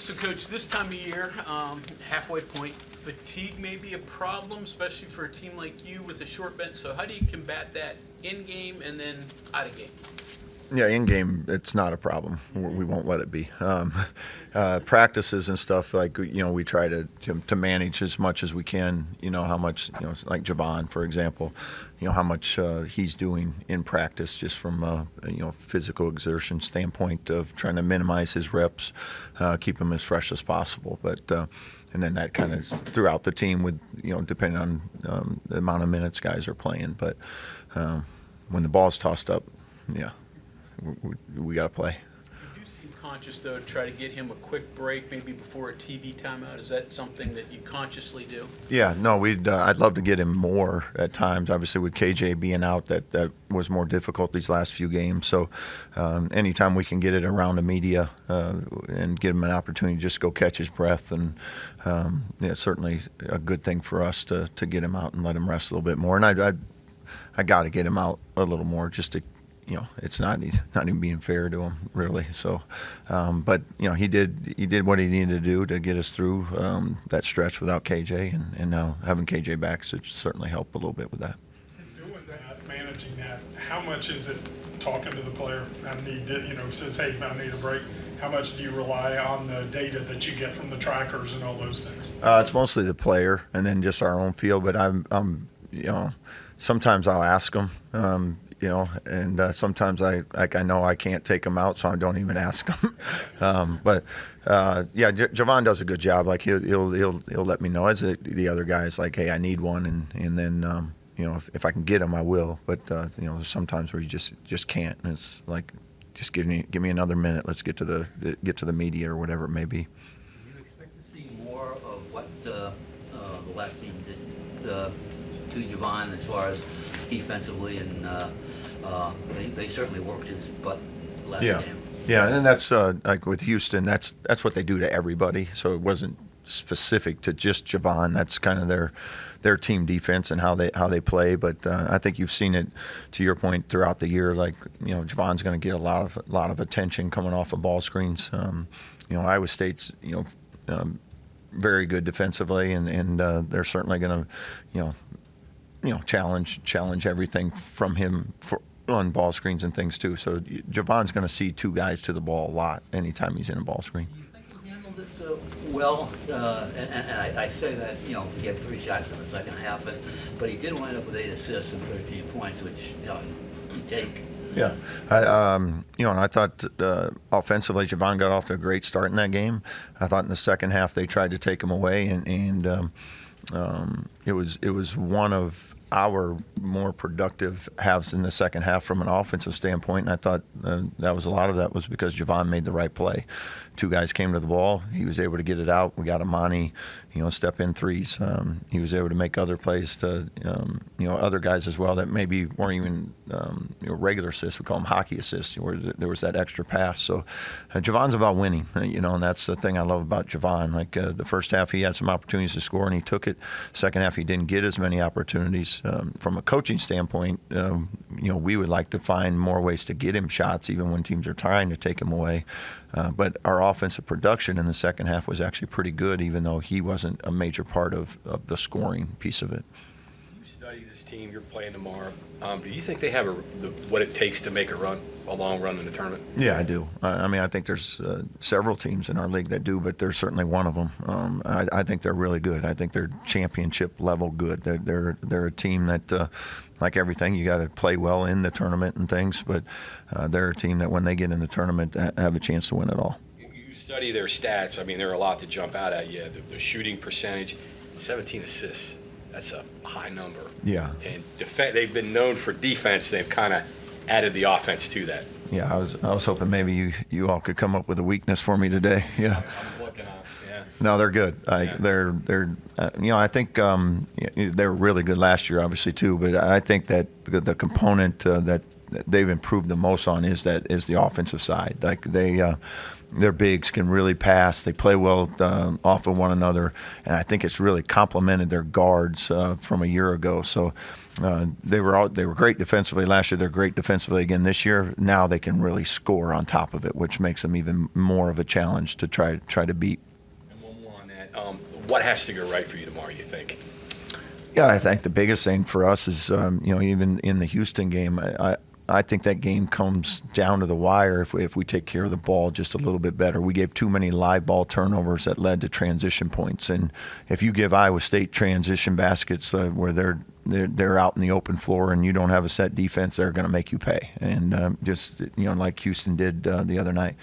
So, Coach, this time of year, halfway point, fatigue may be a problem, especially for a team like you with a short bench. So, how do you combat that in game and then out of game? Yeah, in game, it's not a problem. We won't let it be. Practices and stuff, like, we try to manage as much as we can. How much, like Javon, for example, how much he's doing in practice, just from physical exertion standpoint of trying to minimize his reps, keep him as fresh as possible. But and then that kind of throughout the team with depending on the amount of minutes guys are playing. But when the ball's tossed up, yeah. We got to play. You do seem conscious, though, to try to get him a quick break, maybe before a TV timeout. Is that something that you consciously do? Yeah, no, I'd love to get him more at times. Obviously, with KJ being out, that was more difficult these last few games. So anytime we can get it around the media and give him an opportunity to just go catch his breath, and it's certainly a good thing for us to get him out and let him rest a little bit more. And I got to get him out a little more just to. It's not even being fair to him, really. So, but he did what he needed to do to get us through that stretch without KJ, and now having KJ back should certainly help a little bit with that. Doing that, managing that, how much is it talking to the player? I need to, says, hey, I need a break. How much do you rely on the data that you get from the trackers and all those things? It's mostly the player, and then just our own feel. But I'm sometimes I'll ask him. And sometimes I know I can't take him out, so I don't even ask him. But Javon does a good job. Like he'll let me know as the other guys, like, hey, I need one, and then if I can get him, I will. But there's sometimes where you just can't, and it's like, just give me another minute. Let's get to the media or whatever it may be. Do you expect to see more of what the last team did to Javon as far as defensively, and they certainly worked his butt last game. Yeah, and that's like with Houston, that's what they do to everybody. So it wasn't specific to just Javon. That's kind of their team defense and how they play. But I think you've seen it, to your point, throughout the year. Like Javon's going to get a lot of attention coming off of ball screens. Iowa State's very good defensively, and they're certainly going to challenge everything from him on ball screens and things too. So Javon's going to see two guys to the ball a lot anytime he's in a ball screen. Do you think he handled it well? And I say that, he had 3 shots in the second half, but he did wind up with 8 assists and 13 points, which you take. Yeah, and I thought offensively, Javon got off to a great start in that game. I thought in the second half they tried to take him away, and it was one of our more productive halves in the second half from an offensive standpoint, and I thought a lot of that was because Javon made the right play. 2 guys came to the ball. He was able to get it out. We got Amani, step in threes. He was able to make other plays to, other guys as well that maybe weren't even regular assists. We call them hockey assists, where there was that extra pass. So Javon's about winning, and that's the thing I love about Javon. Like the first half, he had some opportunities to score, and he took it. Second half, he didn't get as many opportunities. From a coaching standpoint, we would like to find more ways to get him shots, even when teams are trying to take him away. But our offensive production in the second half was actually pretty good, even though he wasn't a major part of the scoring piece of it. You study this team you're playing tomorrow. Do you think they have what it takes to make a long run in the tournament? Yeah, I do. I think there's several teams in our league that do, but they're certainly one of them. I think they're really good. I think they're championship level good. They're a team that, like everything, you got to play well in the tournament and things, but they're a team that when they get in the tournament have a chance to win it all. You study their stats. There are a lot to jump out at you. The shooting percentage, 17 assists. That's a high number. Yeah. And they've been known for defense. They've kind of added the offense to that. Yeah, I was hoping maybe you all could come up with a weakness for me today. Yeah. I'm looking at. Yeah. No, they're good. They're I think they were really good last year, obviously too. But I think that the component that they've improved the most on is the offensive side. Like their bigs can really pass. They play well off of one another, and I think it's really complemented their guards from a year ago. So they were great defensively last year. They're great defensively again this year. Now they can really score on top of it, which makes them even more of a challenge to try to beat. And one more on that. What has to go right for you tomorrow, you think? Yeah, I think the biggest thing for us is, even in the Houston game, I think that game comes down to the wire if we take care of the ball just a little bit better. We gave too many live ball turnovers that led to transition points, and if you give Iowa State transition baskets where they're out in the open floor and you don't have a set defense, they're going to make you pay, and just like Houston did the other night.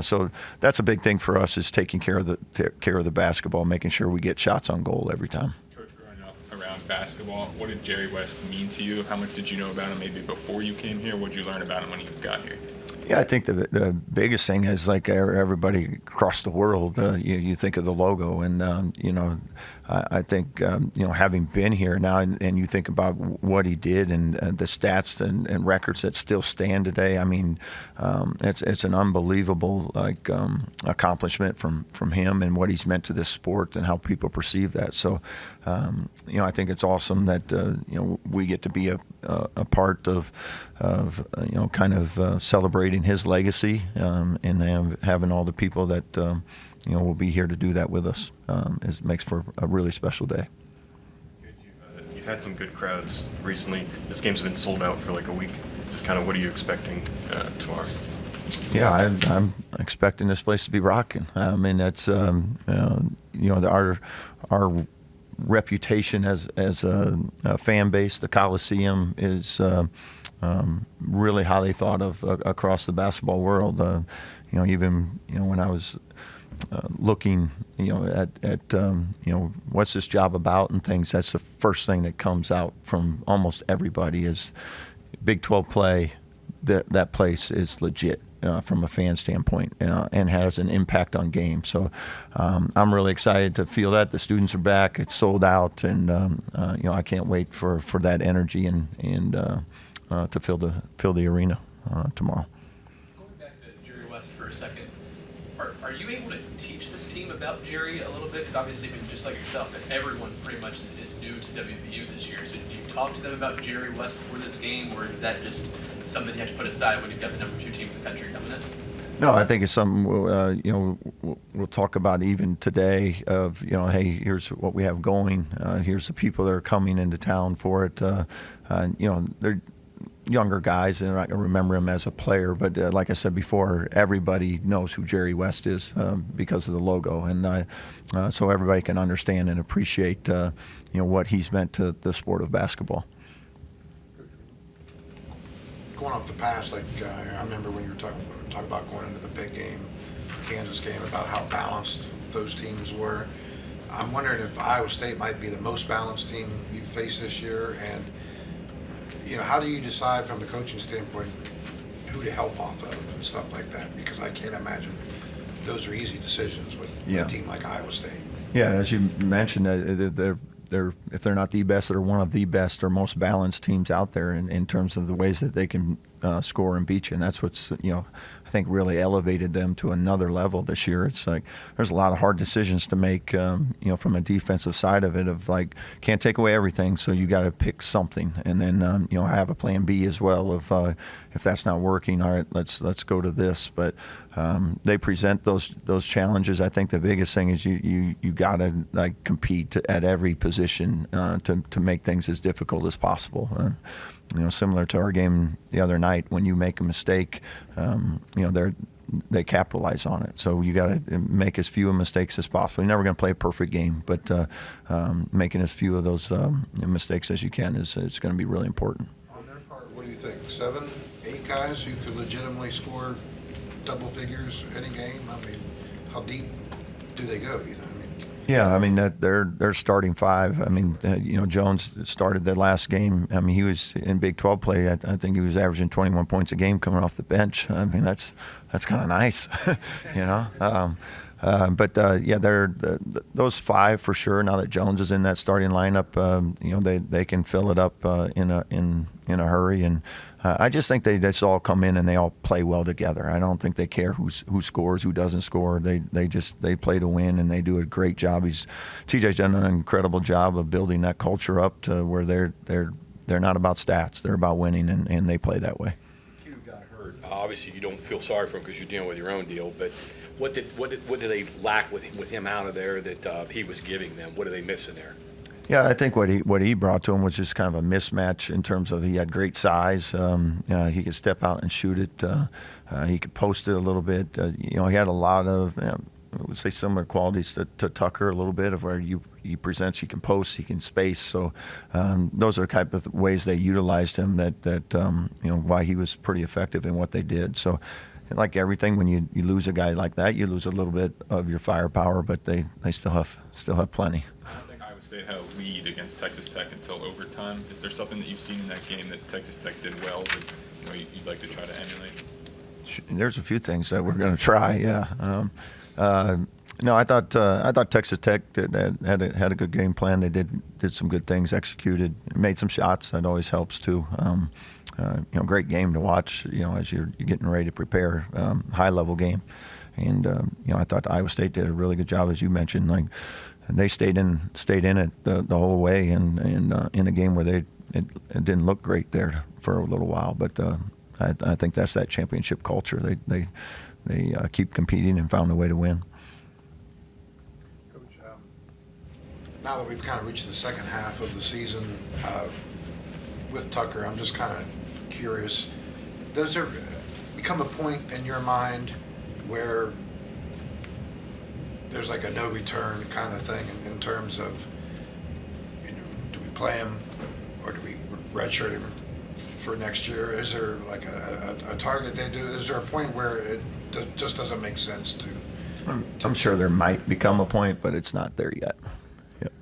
So that's a big thing for us, is taking care of the basketball, making sure we get shots on goal every time. Around basketball, what did Jerry West mean to you? How much did you know about him maybe before you came here? What did you learn about him when you got here? Yeah, I think the biggest thing is, like everybody across the world, you think of the logo, and I think having been here now, and you think about what he did and the stats and records that still stand today. I mean, it's an unbelievable accomplishment from him and what he's meant to this sport and how people perceive that. So, I think it's awesome that we get to be a part of kind of celebrating his legacy, and having all the people that will be here to do that with us. It makes for a really special day. You've had some good crowds recently. This game's been sold out for like a week. Just kind of what are you expecting tomorrow? Yeah, I'm expecting this place to be rocking. I mean, that's our reputation as a fan base. The Coliseum is really highly thought of across the basketball world. Even when I was looking, at what's this job about and things, that's the first thing that comes out from almost everybody is Big 12 play. That place is legit. From a fan standpoint, and has an impact on games. So I'm really excited to feel that. The students are back. It's sold out, and I can't wait for that energy and to fill the arena tomorrow. Going back to Jerry West for a second, are you able to teach this team about Jerry a little bit? Because obviously, just like yourself, everyone pretty much is new to WVU this year. So did you talk to them about Jerry West before this game, or is that just something you have to put aside when you've got the number 2 team in the country coming in? No, I think it's something we'll talk about even today. Of hey, here's what we have going. Here's the people that are coming into town for it. They're younger guys, and they're not going to remember him as a player. But like I said before, everybody knows who Jerry West is because of the logo, and so everybody can understand and appreciate what he's meant to the sport of basketball. Going off the past, I remember when you were talking about going into the big game, Kansas game, about how balanced those teams were. I'm wondering if Iowa State might be the most balanced team you've faced this year, and how do you decide from the coaching standpoint who to help off of and stuff like that? Because I can't imagine those are easy decisions with a team like Iowa State. Yeah, as you mentioned, they're if they're not the best, they're one of the best or most balanced teams out there in terms of the ways that they can score and beat you, and that's what's I think really elevated them to another level this year. It's like there's a lot of hard decisions to make, from a defensive side of it. Of can't take away everything, so you got to pick something, and then have a plan B as well. If that's not working, all right, let's go to this. But they present those challenges. I think the biggest thing is you got to compete at every position to make things as difficult as possible. Similar to our game the other night, when you make a mistake, they capitalize on it. So you got to make as few mistakes as possible. You're never going to play a perfect game, but making as few of those mistakes as you can is going to be really important. On their part, what do you think? 7, 8 guys who could legitimately score double figures any game? I mean, how deep do they go, do you think? Yeah, I mean they're starting 5. I mean, Jones started the last game. I mean, he was in Big 12 play. I think he was averaging 21 points a game coming off the bench. I mean, that's kind of nice, Yeah, those five for sure. Now that Jones is in that starting lineup, they can fill it up in a hurry. And I just think they just all come in and they all play well together. I don't think they care who scores, who doesn't score. They play to win, and they do a great job. TJ's done an incredible job of building that culture up to where they're not about stats. They're about winning, and they play that way. Q got hurt. Obviously, you don't feel sorry for him because you're dealing with your own deal. But what did they lack with him out of there that he was giving them? What are they missing there? Yeah, I think what he brought to him was just kind of a mismatch in terms of he had great size. He could step out and shoot it. He could post it a little bit. He had a lot of, I would say, similar qualities to Tucker a little bit, of where he presents, he can post, he can space. So those are the type of ways they utilized him why he was pretty effective in what they did. So like everything, when you lose a guy like that, you lose a little bit of your firepower, but they still have plenty. State had a lead against Texas Tech until overtime. Is there something that you've seen in that game that Texas Tech did well that you'd like to try to emulate? There's a few things that we're going to try. Yeah. No, I thought Texas Tech had a good game plan. They did some good things, executed, made some shots. That always helps too. Great game to watch. As you're getting ready to prepare, high level game, and I thought Iowa State did a really good job, as you mentioned. And they stayed in it the whole way, and in a game where it didn't look great there for a little while. But I think that's that championship culture. They keep competing and found a way to win. Coach, now that we've kind of reached the second half of the season with Tucker, I'm just kind of curious. Does there become a point in your mind where there's like a no return kind of thing in terms of, do we play him or do we redshirt him for next year? Is there like a target they do? Is there a point where it just doesn't make sense to? I'm sure there might become a point, but it's not there yet. Yep.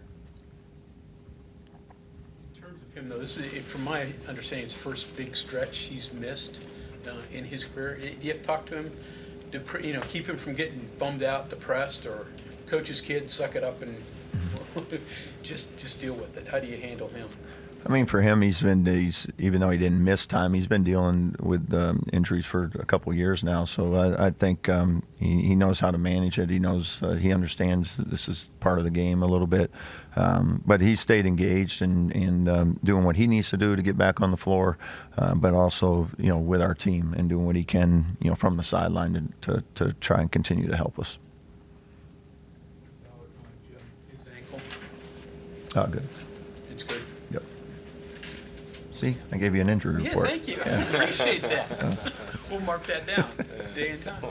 In terms of him, though, this is, from my understanding, his first big stretch he's missed in his career. Do you have to talk to him to keep him from getting bummed out, depressed, or coach his kid, suck it up, and just deal with it? How do you handle him? I mean, for him, even though he didn't miss time, he's been dealing with injuries for a couple of years now. So I think he knows how to manage it. He knows, he understands that this is part of the game a little bit. But he stayed engaged and doing what he needs to do to get back on the floor, but also, with our team and doing what he can, from the sideline to try and continue to help us. His ankle. Oh, good. It's good. Yep. See, I gave you an injury report. Yeah, thank you. I appreciate that. We'll mark that down. Day and time.